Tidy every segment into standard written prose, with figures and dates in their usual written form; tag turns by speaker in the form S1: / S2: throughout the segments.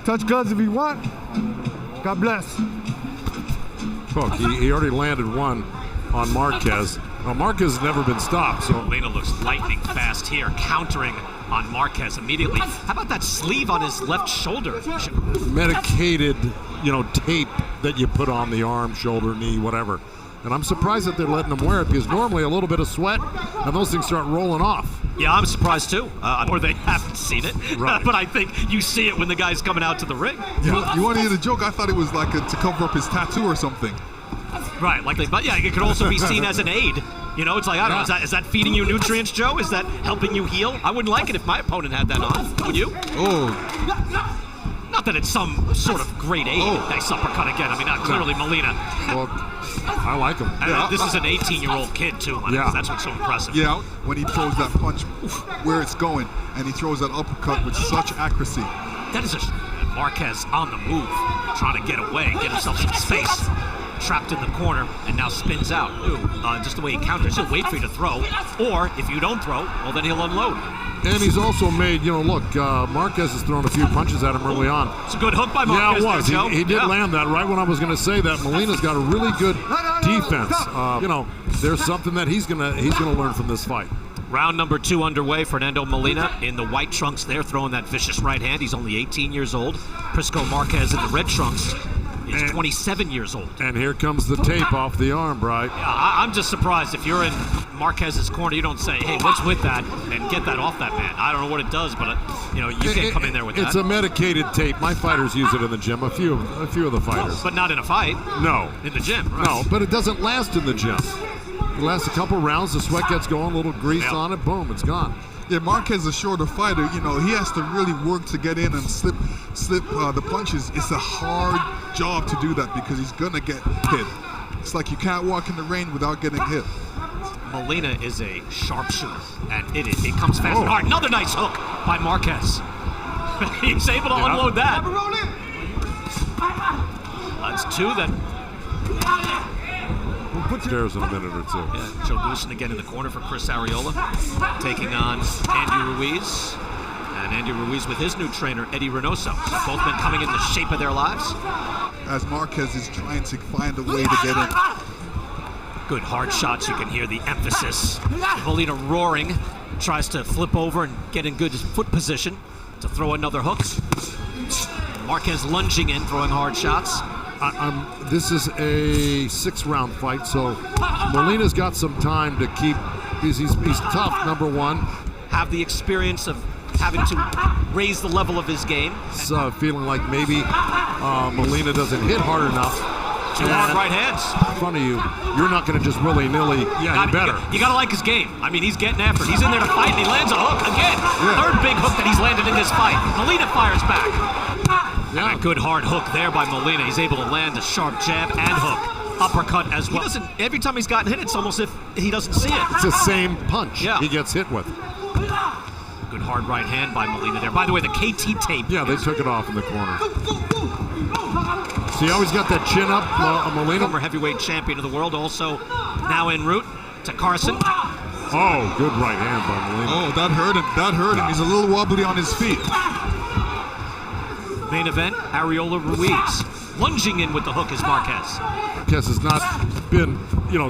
S1: Touch gloves if you want. God bless.
S2: Look, he already landed one on Marquez. Well, Marquez has never been stopped, so
S3: Molina looks lightning fast here, countering on Marquez immediately. How about that sleeve on his left shoulder?
S2: medicated, tape that you put on the arm, shoulder, knee, whatever. And I'm surprised that they're letting him wear it because normally a little bit of sweat and those things start rolling off.
S3: Yeah, I'm surprised too. Or they haven't seen it.
S2: Right.
S3: But I think you see it when the guy's coming out to the ring.
S4: Yeah. You want to hear the joke? I thought it was like to cover up his tattoo or something.
S3: Right, but yeah, it could also be seen as an aid. It's like, I don't know, is that feeding you nutrients, Joe? Is that helping you heal? I wouldn't like it if my opponent had that on. Would you?
S4: Oh.
S3: Not that it's some sort of great aid. Nice uppercut again. I mean, clearly Molina.
S2: Well, I like him.
S3: This is an 18-year-old kid, too.
S2: Yeah.
S3: That's what's so impressive.
S4: Yeah, when he throws that punch where it's going, and he throws that uppercut with such accuracy.
S3: That is Marquez on the move, trying to get away, get himself some space. Trapped in the corner, and now spins out. Just the way he counters, he'll wait for you to throw. Or, if you don't throw, well, then he'll unload.
S2: And he's also made, Marquez has thrown a few punches at him early on.
S3: It's a good hook by Marquez.
S2: Yeah, it was.
S3: There, Joe.
S2: He did land that right when I was going to say that. Molina's got a really good defense. There's something that he's gonna learn from this fight.
S3: Round number 2 underway. Fernando Molina in the white trunks there, throwing that vicious right hand. He's only 18 years old. Prisco Marquez in the red trunks. He's 27 years old.
S2: And here comes the tape off the arm, Bright.
S3: Yeah, I'm just surprised if you're in Marquez's corner, you don't say, hey, what's with that? And get that off that man. I don't know what it does, but, you can't come in there with that.
S2: It's a medicated tape. My fighters use it in the gym, a few of the fighters.
S3: But not in a fight.
S2: No.
S3: In the gym, right?
S2: No, but it doesn't last in the gym. It lasts a couple rounds, the sweat gets going, a little grease on it, boom, it's gone.
S4: Yeah, Marquez is a shorter fighter. He has to really work to get in and slip the punches. It's a hard job to do that because he's gonna get hit. It's like you can't walk in the rain without getting hit.
S3: Molina is a sharpshooter, and it comes fast and hard. Another nice hook by Marquez. He's able to unload that. That's 2 then.
S2: We'll put stairs in a minute or 2.
S3: Yeah, Joe Goosen again in the corner for Chris Arreola, taking on Andy Ruiz. And Andy Ruiz with his new trainer, Eddie Reynoso. So both men coming in the shape of their lives.
S4: As Marquez is trying to find a way to get in.
S3: Good hard shots, you can hear the emphasis. Molina roaring, tries to flip over and get in good foot position to throw another hook. Marquez lunging in, throwing hard shots.
S2: This is a 6-round fight, so Molina's got some time to keep. He's tough, number one.
S3: Have the experience of having to raise the level of his game.
S2: Feeling like maybe Molina doesn't hit hard enough.
S3: 2 hard right hands.
S2: In front of you. You're not going to just willy-nilly. Yeah, you better.
S3: You got to like his game. I mean, he's getting after it. He's in there to fight, and he lands a hook again. Yeah. 3rd big hook that he's landed in this fight. Molina fires back. Yeah. And a good hard hook there by Molina. He's able to land a sharp jab and hook. Uppercut as well. Every time he's gotten hit, it's almost if he doesn't see it.
S2: It's the same punch he gets hit with.
S3: Good hard right hand by Molina there. By the way, the KT tape.
S2: Yeah, they took it off in the corner. So you always got that chin up, Molina.
S3: Former heavyweight champion of the world, also now en route to Carson.
S2: Oh, good right hand by Molina.
S4: Oh, that hurt him. He's a little wobbly on his feet.
S3: Main event, Arreola Ruiz. Lunging in with the hook is Marquez.
S2: Marquez has not been,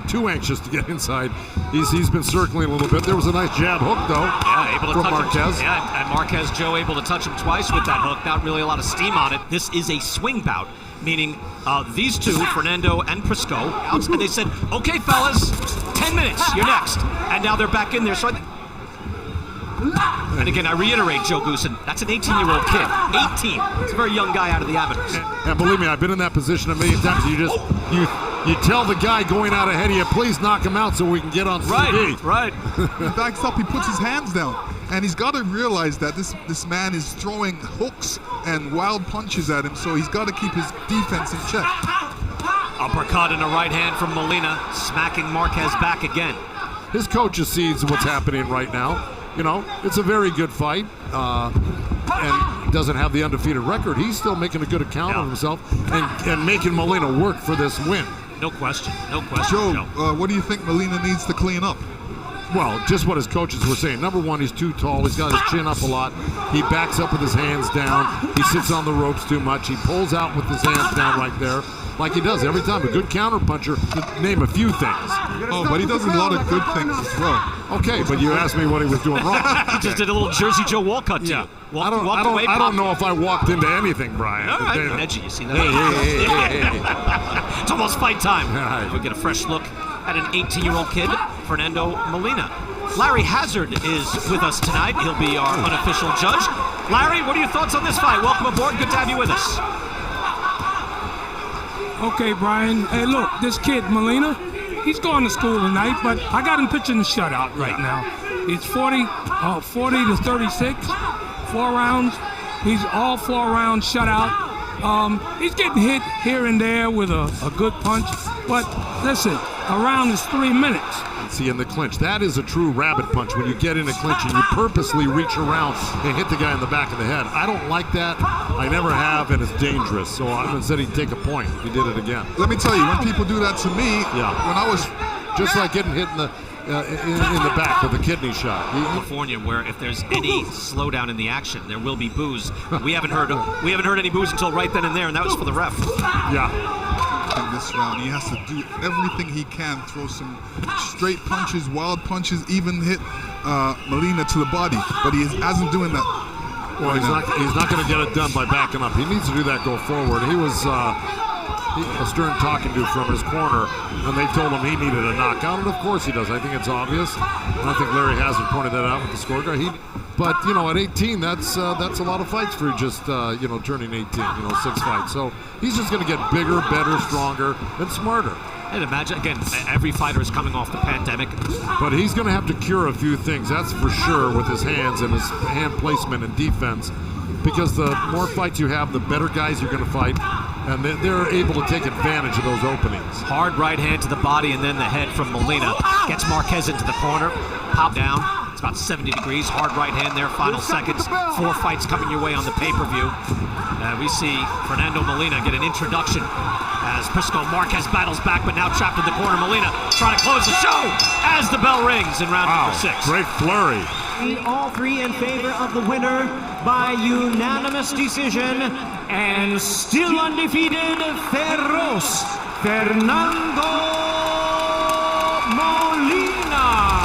S2: too anxious to get inside. He's been circling a little bit. There was a nice jab hook, though.
S3: Yeah, able to touch
S2: Marquez.
S3: him. Yeah, and Marquez, Joe, able to touch him twice with that hook. Not really a lot of steam on it. This is a swing bout, meaning these two, Fernando and Prisco, and they said, okay, fellas, 10 minutes, you're next. And now they're back in there. So and again, I reiterate, Joe Goosen, that's an 18-year-old kid. 18. He's a very young guy out of the amateurs.
S2: And believe me, I've been in that position a million times. You tell the guy going out ahead of you, please knock him out so we can get on TV.
S3: Right.
S4: He backs up, he puts his hands down. And he's got to realize that this man is throwing hooks and wild punches at him, so he's got to keep his defense in check.
S3: Uppercut and a right hand from Molina, smacking Marquez back again.
S2: His coach sees what's happening right now. It's a very good fight, and doesn't have the undefeated record. He's still making a good account of himself and making Molina work for this win.
S3: No question.
S4: Joe, what do you think Molina needs to clean up?
S2: Well, just what his coaches were saying. Number one, he's too tall. He's got his chin up a lot. He backs up with his hands down. He sits on the ropes too much. He pulls out with his hands down right there, like he does every time. A good counterpuncher, to name a few things.
S4: Oh, but he does a lot of good things as well.
S2: Okay, but you asked me what he was doing wrong.
S3: He just did a little Jersey Joe Walcott to you.
S2: I don't know if I walked into anything, Brian.
S3: All right, edgy, you see that?
S2: Hey.
S3: It's almost fight time.
S2: Right.
S3: We get a fresh look at an 18-year-old kid, Fernando Molina. Larry Hazard is with us tonight. He'll be our unofficial judge. Larry, what are your thoughts on this fight? Welcome aboard. Good to have you with us.
S5: Okay, Brian. Hey, look, this kid, Molina, he's going to school tonight, but I got him pitching the shutout right now. It's 40 to 36, 4 rounds. He's all 4 rounds shutout. He's getting hit here and there with a good punch, but listen, a round is 3 minutes.
S2: See, in the clinch, that is a true rabbit punch. When you get in a clinch and you purposely reach around and hit the guy in the back of the head. I don't like that. I never have, and it's dangerous. So I would say he'd take a point if he did it again.
S4: Let me tell you, when people do that to me, when I was
S2: just like getting hit in the back with a kidney shot.
S3: California, where if there's any slowdown in the action, there will be boos. We haven't heard any boos until right then and there, and that was for the ref.
S2: Yeah.
S4: In this round, he has to do everything he can, throw some straight punches, wild punches, even hit Molina to the body, but he isn't doing that.
S2: Well, he's not going to get it done by backing up. He needs to do that go forward. He was a stern talking to from his corner, and they told him he needed a knockout, and of course he does. I think it's obvious, and I think Larry Hazard pointed that out with the scorecard. But at 18, that's a lot of fights for just turning 18. 6 fights. So he's just going to get bigger, better, stronger, and smarter.
S3: And imagine again, every fighter is coming off the pandemic.
S2: But he's going to have to cure a few things, that's for sure, with his hands and his hand placement and defense. Because the more fights you have, the better guys you're going to fight, and they're able to take advantage of those openings.
S3: Hard right hand to the body and then the head from Molina. Gets Marquez into the corner, pop down. It's about 70 degrees, hard right hand there, final seconds. 4 fights coming your way on the pay-per-view. We see Fernando Molina get an introduction as Prisco Marquez battles back, but now trapped in the corner. Molina trying to close the show as the bell rings in round number 6.
S2: Great flurry.
S6: All 3 in favor of the winner by unanimous decision, and still undefeated, Fernando Molina.